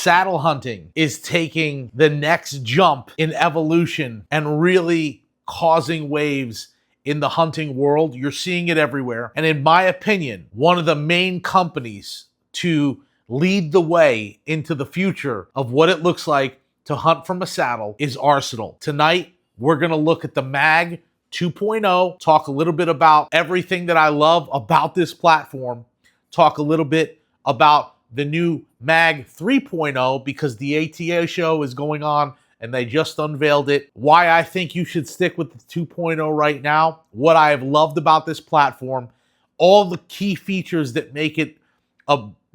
saddle hunting is taking the next jump in evolution and really causing waves in the hunting world. You're seeing it everywhere. And in my opinion, one of the main companies to lead the way into the future of what it looks like to hunt from a saddle is Arsenal. Tonight, we're going to look at the MAG 2.0, talk a little bit about everything that I love about this platform, talk a little bit about the new MAG 3.0 because the ATA show is going on and they just unveiled it, why I think you should stick with the 2.0 right now, what I have loved about this platform, all the key features that make it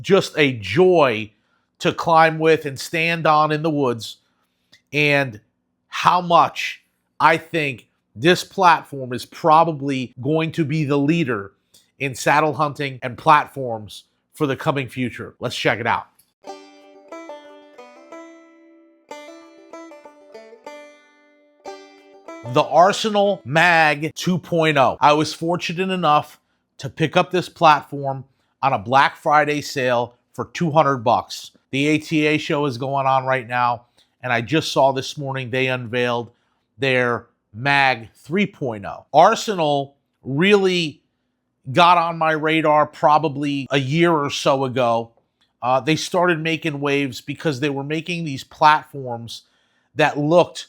just a joy to climb with and stand on in the woods, and how much I think this platform is probably going to be the leader in saddle hunting and platforms for the coming future. Let's check it out. The Arsenal MAG 2.0. I was fortunate enough to pick up this platform on a Black Friday sale for $200. The ATA show is going on right now, and I just saw this morning they unveiled their MAG 3.0. Arsenal really got on my radar probably a year or so ago. They started making waves because they were making these platforms that looked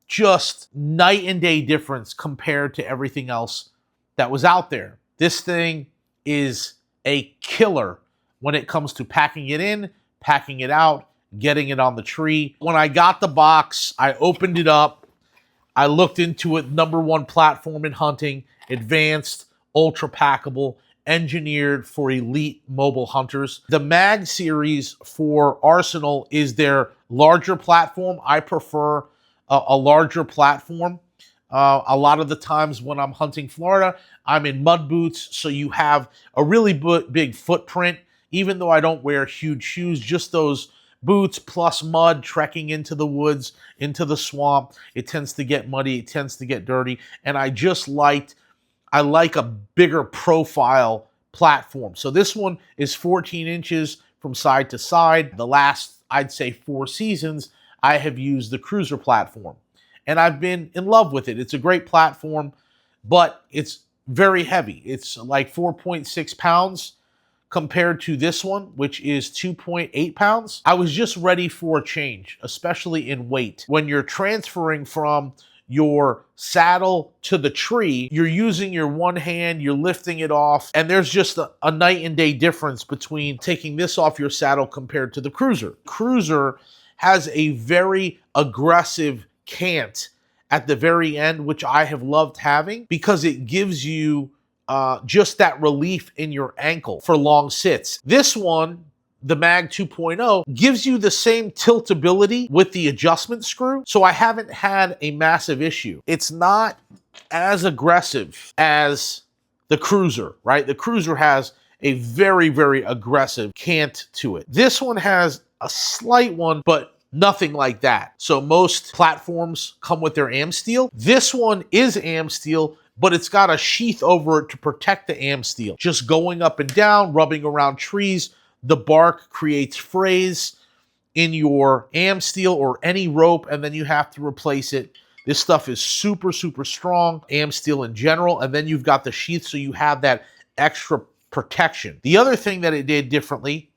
just night and day difference compared to everything else that was out there. This thing is a killer when it comes to packing it in, packing it out, getting it on the tree. When I got the box, I opened it up. I looked into it, #1 platform in hunting, advanced, ultra packable, engineered for elite mobile hunters. The MAG series for Arsenal is their larger platform. I prefer a larger platform. A lot of the times when I'm hunting Florida, I'm in mud boots, so you have a really big footprint. Even though I don't wear huge shoes, just those boots plus mud, trekking into the woods, into the swamp, it tends to get muddy, it tends to get dirty, and I like a bigger profile platform. So this one is 14 inches from side to side. The last, I'd say, 4 seasons, I have used the Cruiser platform, and I've been in love with it. It's a great platform, but it's very heavy. It's like 4.6 pounds compared to this one, which is 2.8 pounds. I was just ready for a change, especially in weight. When you're transferring from your saddle to the tree, you're using your one hand, you're lifting it off, and there's just a night and day difference between taking this off your saddle compared to the Cruiser. Cruiser has a very aggressive cant at the very end, which I have loved having because it gives you just that relief in your ankle for long sits. This one, the MAG 2.0, gives you the same tiltability with the adjustment screw, so I haven't had a massive issue. It's not as aggressive as the Cruiser, right? The Cruiser has a very, very aggressive cant to it. This one has a slight one, but nothing like that. So most platforms come with their AmSteel. This one is AmSteel, but it's got a sheath over it to protect the AmSteel. Just going up and down, rubbing around trees, the bark creates frays in your AmSteel or any rope, and then you have to replace it. This stuff is super, super strong, AmSteel in general, and then you've got the sheath, so you have that extra protection. The other thing that it did differently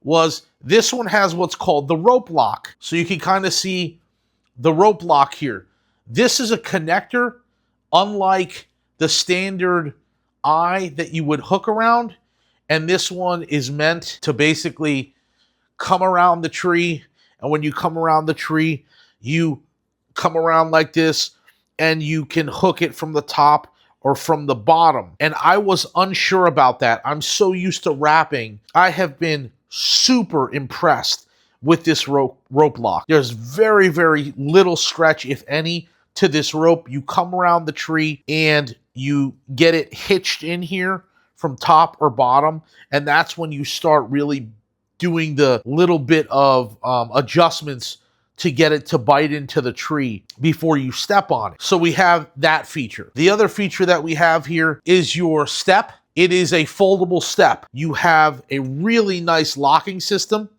was this one has what's called the rope lock. So you can kind of see the rope lock here. This is a connector, unlike the standard eye that you would hook around. And this one is meant to basically come around the tree. And when you come around the tree, you come around like this and you can hook it from the top or from the bottom. And I was unsure about that. I'm so used to wrapping. I have been super impressed with this rope lock. There's very, very little stretch, if any, to this rope. You come around the tree and you get it hitched in here from top or bottom, and that's when you start really doing the little bit of adjustments to get it to bite into the tree before you step on it. So we have that feature. The other feature that we have here is your step. It is a foldable step. You have a really nice locking system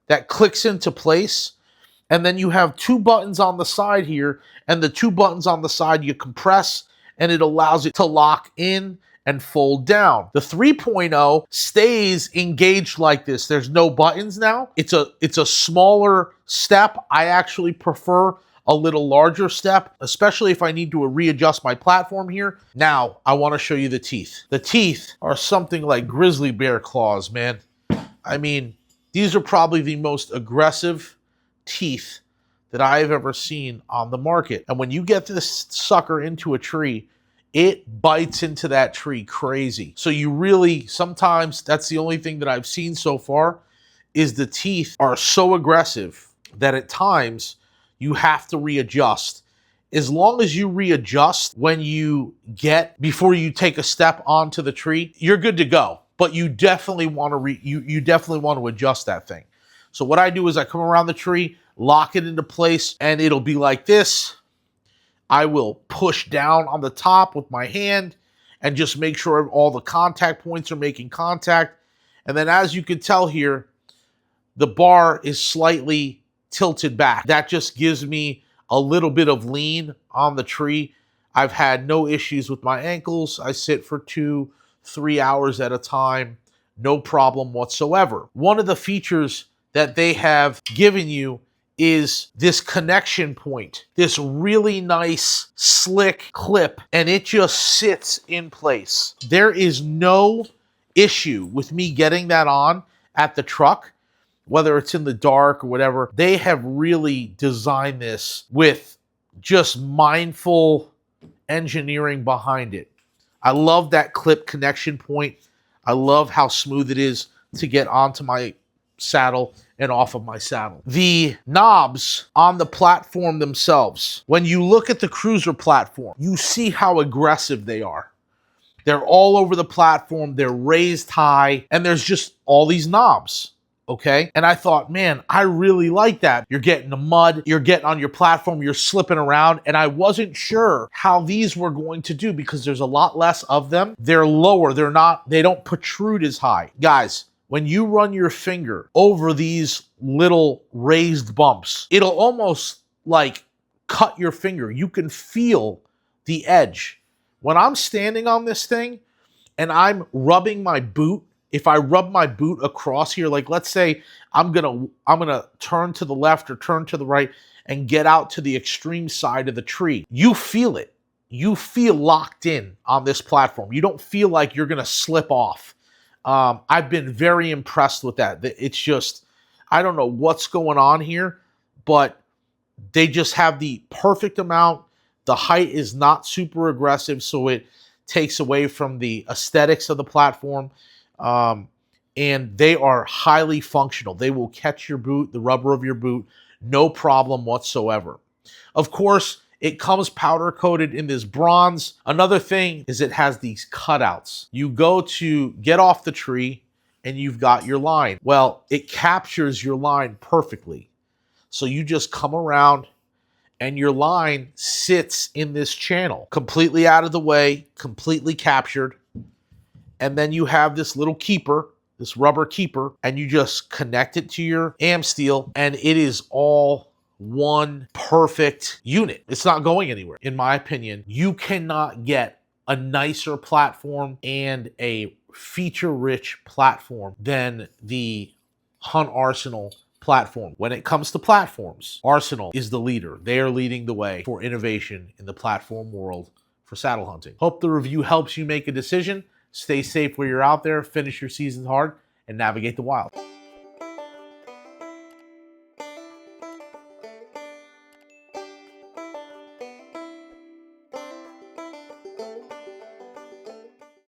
that clicks into place. And then you have two buttons on the side here, and the two buttons on the side you compress, and it allows it to lock in and fold down. The 3.0 stays engaged like this. There's no buttons now. It's a smaller step. I actually prefer a little larger step, especially if I need to readjust my platform here. Now, I want to show you the teeth. The teeth are something like grizzly bear claws, man. I mean, these are probably the most aggressive teeth that I have ever seen on the market. And when you get this sucker into a tree, it bites into that tree crazy. So you really, sometimes that's the only thing that I've seen so far, is the teeth are so aggressive that at times you have to readjust. As long as you readjust when you before you take a step onto the tree, you're good to go. But you definitely want to you definitely want to adjust that thing. So what I do is I come around the tree, lock it into place, and it'll be like this. I will push down on the top with my hand and just make sure all the contact points are making contact. And then as you can tell here, the bar is slightly tilted back. That just gives me a little bit of lean on the tree. I've had no issues with my ankles. I sit for 2-3 hours at a time, no problem whatsoever. One of the features that they have given you is this connection point, this really nice slick clip, and it just sits in place. There is no issue with me getting that on at the truck, whether it's in the dark or whatever. They have really designed this with just mindful engineering behind it. I love that clip connection point. I love how smooth it is to get onto my saddle and off of my saddle. The knobs on the platform themselves, when you look at the cruiser platform, you see how aggressive they are. They're all over the platform, they're raised high, and there's just all these knobs, okay? And I thought, man, I really like that. You're getting the mud, you're getting on your platform, you're slipping around, and I wasn't sure how these were going to do because there's a lot less of them. They're lower, they don't protrude as high. Guys, when you run your finger over these little raised bumps, it'll almost like cut your finger. You can feel the edge. When I'm standing on this thing and I'm rubbing my boot, if I rub my boot across here, like let's say I'm gonna turn to the left or turn to the right and get out to the extreme side of the tree, you feel it. You feel locked in on this platform. You don't feel like you're gonna slip off. I've been very impressed with that. It's just, I don't know what's going on here, but they just have the perfect amount. The height is not super aggressive, so it takes away from the aesthetics of the platform. And they are highly functional. They will catch your boot, the rubber of your boot, no problem whatsoever. Of course, it comes powder coated in this bronze. Another thing is it has these cutouts. You go to get off the tree and you've got your line. Well, it captures your line perfectly. So you just come around and your line sits in this channel, completely out of the way, completely captured. And then you have this little keeper, this rubber keeper, and you just connect it to your Amsteel, and it is all one perfect unit. It's not going anywhere. In my opinion, you cannot get a nicer platform and a feature-rich platform than the Hunt Arsenal platform. When it comes to platforms, Arsenal is the leader. They are leading the way for innovation in the platform world for saddle hunting. Hope the review helps you make a decision. Stay safe where you're out there, finish your season hard, and navigate the wild.